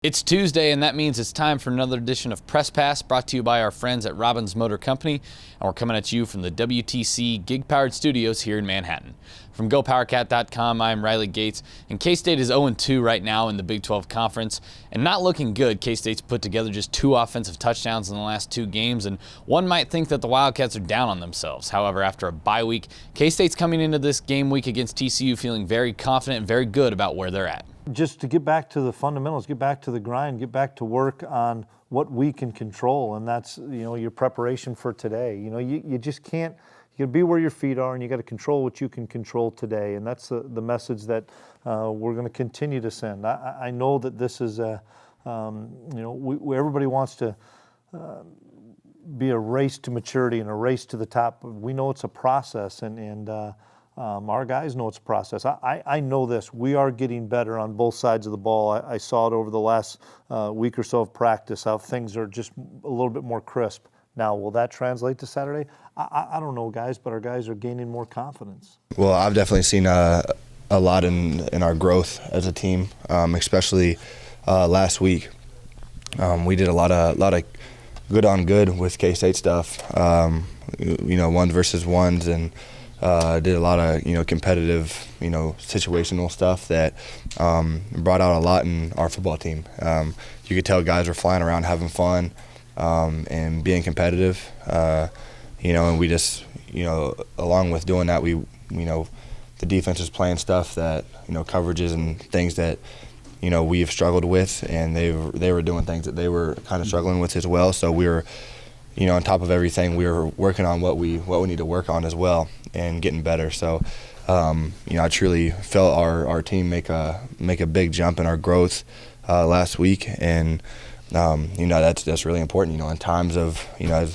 It's Tuesday, and that means it's time for another edition of Press Pass, brought to you by our friends at Robbins Motor Company, and we're coming at you from the WTC Gig-Powered Studios here in Manhattan. From GoPowerCat.com, I'm Riley Gates, and K-State is 0-2 right now in the Big 12 Conference, and not looking good. K-State's put together just 2 offensive touchdowns in the last 2 games, and one might think that the Wildcats are down on themselves. However, after a bye week, K-State's coming into this game week against TCU feeling very confident and very good about where they're at. Just to get back to the fundamentals, get back to the grind, get back to work on what we can control, and that's, your preparation for today. You just can't. You got to be where your feet are, and you got to control what you can control today, and that's the message that we're going to continue to send. I know that this is everybody wants to be a race to maturity and a race to the top. We know it's a process, and our guys know it's a process. I know this. We are getting better on both sides of the ball. I saw it over the last week or so of practice, how things are just a little bit more crisp. Now, will that translate to Saturday? I don't know, guys, but our guys are gaining more confidence. Well, I've definitely seen a lot in our growth as a team, especially last week. We did a lot of good on good with K-State stuff, ones versus ones, and did a lot of competitive situational stuff that brought out a lot in our football team. You could tell guys were flying around having fun and being competitive, and we just along with doing that, we the defense was playing stuff that coverages and things that we've struggled with, and they were doing things that they were kind of struggling with as well. So we were on top of everything, we were working on what we need to work on as well and getting better. So, I truly felt our team make a big jump in our growth last week, and that's really important. In times of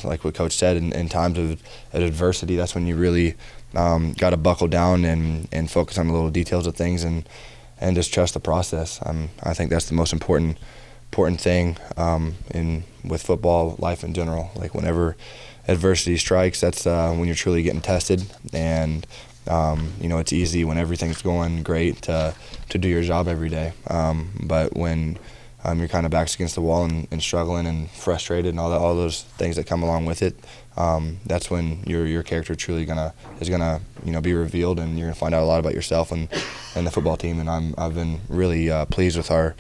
like what Coach said, in times of adversity, that's when you really got to buckle down and focus on the little details of things and just trust the process. I think that's the most important thing with football life in general. Like whenever adversity strikes, that's when you're truly getting tested, and it's easy when everything's going great to do your job every day, but when you're kind of backs against the wall and struggling and frustrated and all those things that come along with it, that's when your character truly is gonna be revealed, and you're gonna find out a lot about yourself and the football team. And I've been really pleased with our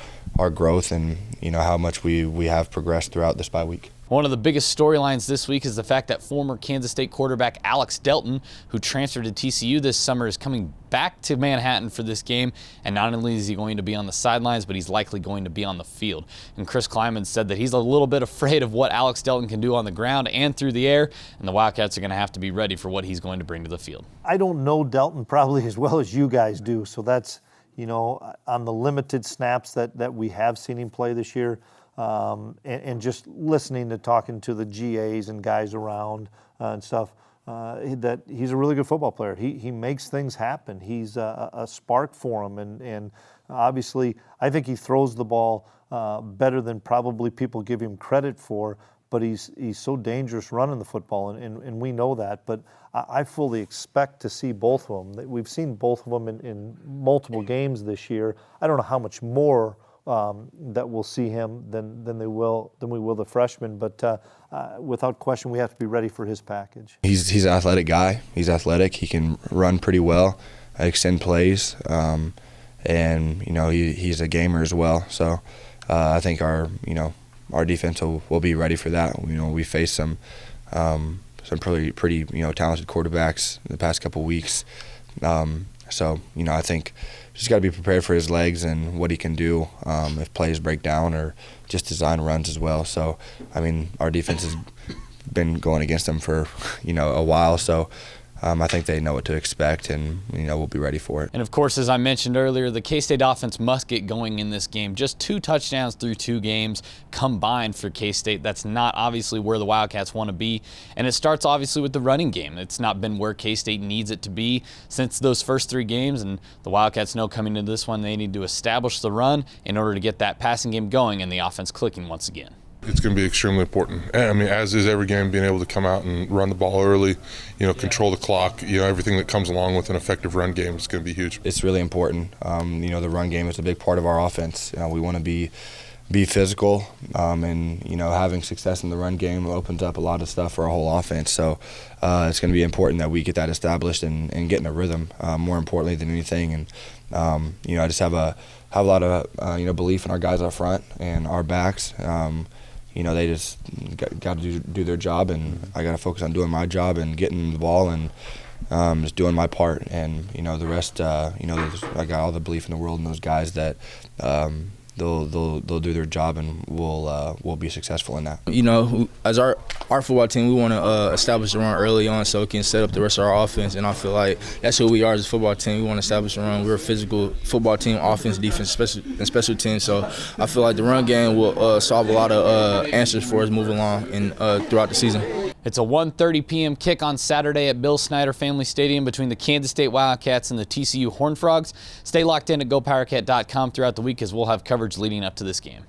growth and how much we have progressed throughout this bye week. One of the biggest storylines this week is the fact that former Kansas State quarterback Alex Delton, who transferred to TCU this summer, is coming back to Manhattan for this game. And not only is he going to be on the sidelines, but he's likely going to be on the field. And Chris Klieman said that he's a little bit afraid of what Alex Delton can do on the ground and through the air, and the Wildcats are going to have to be ready for what he's going to bring to the field. I don't know Delton probably as well as you guys do, so that's, on the limited snaps that we have seen him play this year, and just listening to talking to the GAs and guys around and stuff, that he's a really good football player. He makes things happen. He's a spark for him, and obviously I think he throws the ball better than probably people give him credit for, but he's so dangerous running the football, and we know that. But I fully expect to see both of them. We've seen both of them in multiple games this year. I don't know how much more that we'll see him than we will the freshman, but without question, we have to be ready for his package. He's an athletic guy. He's athletic. He can run pretty well, extend plays, and he's a gamer as well. So I think our defense will be ready for that. We faced some pretty talented quarterbacks in the past couple weeks. So I think just got to be prepared for his legs and what he can do if plays break down or just design runs as well. So our defense has been going against them for a while. So I think they know what to expect, and we'll be ready for it. And of course, as I mentioned earlier, the K-State offense must get going in this game. Just 2 touchdowns through 2 games combined for K-State. That's not obviously where the Wildcats want to be, and it starts obviously with the running game. It's not been where K-State needs it to be since those first 3 games, and the Wildcats know coming into this one they need to establish the run in order to get that passing game going and the offense clicking once again. It's going to be extremely important. As is every game, being able to come out and run the ball early, control the clock, everything that comes along with an effective run game is going to be huge. It's really important. The run game is a big part of our offense. We want to be be physical, and having success in the run game opens up a lot of stuff for our whole offense. So it's going to be important that we get that established and get in a rhythm, more importantly than anything. And I just have a lot of belief in our guys up front and our backs. They just got to do their job, and I got to focus on doing my job and getting the ball and just doing my part. And the rest, I got all the belief in the world in those guys that they'll do their job, and we'll be successful in that. As our football team, we want to establish the run early on so we can set up the rest of our offense. And I feel like that's who we are as a football team. We want to establish the run. We're a physical football team, offense, defense, and special teams. So I feel like the run game will solve a lot of answers for us moving along and throughout the season. It's a 1:30 p.m. kick on Saturday at Bill Snyder Family Stadium between the Kansas State Wildcats and the TCU Horned Frogs. Stay locked in at GoPowerCat.com throughout the week as we'll have coverage leading up to this game.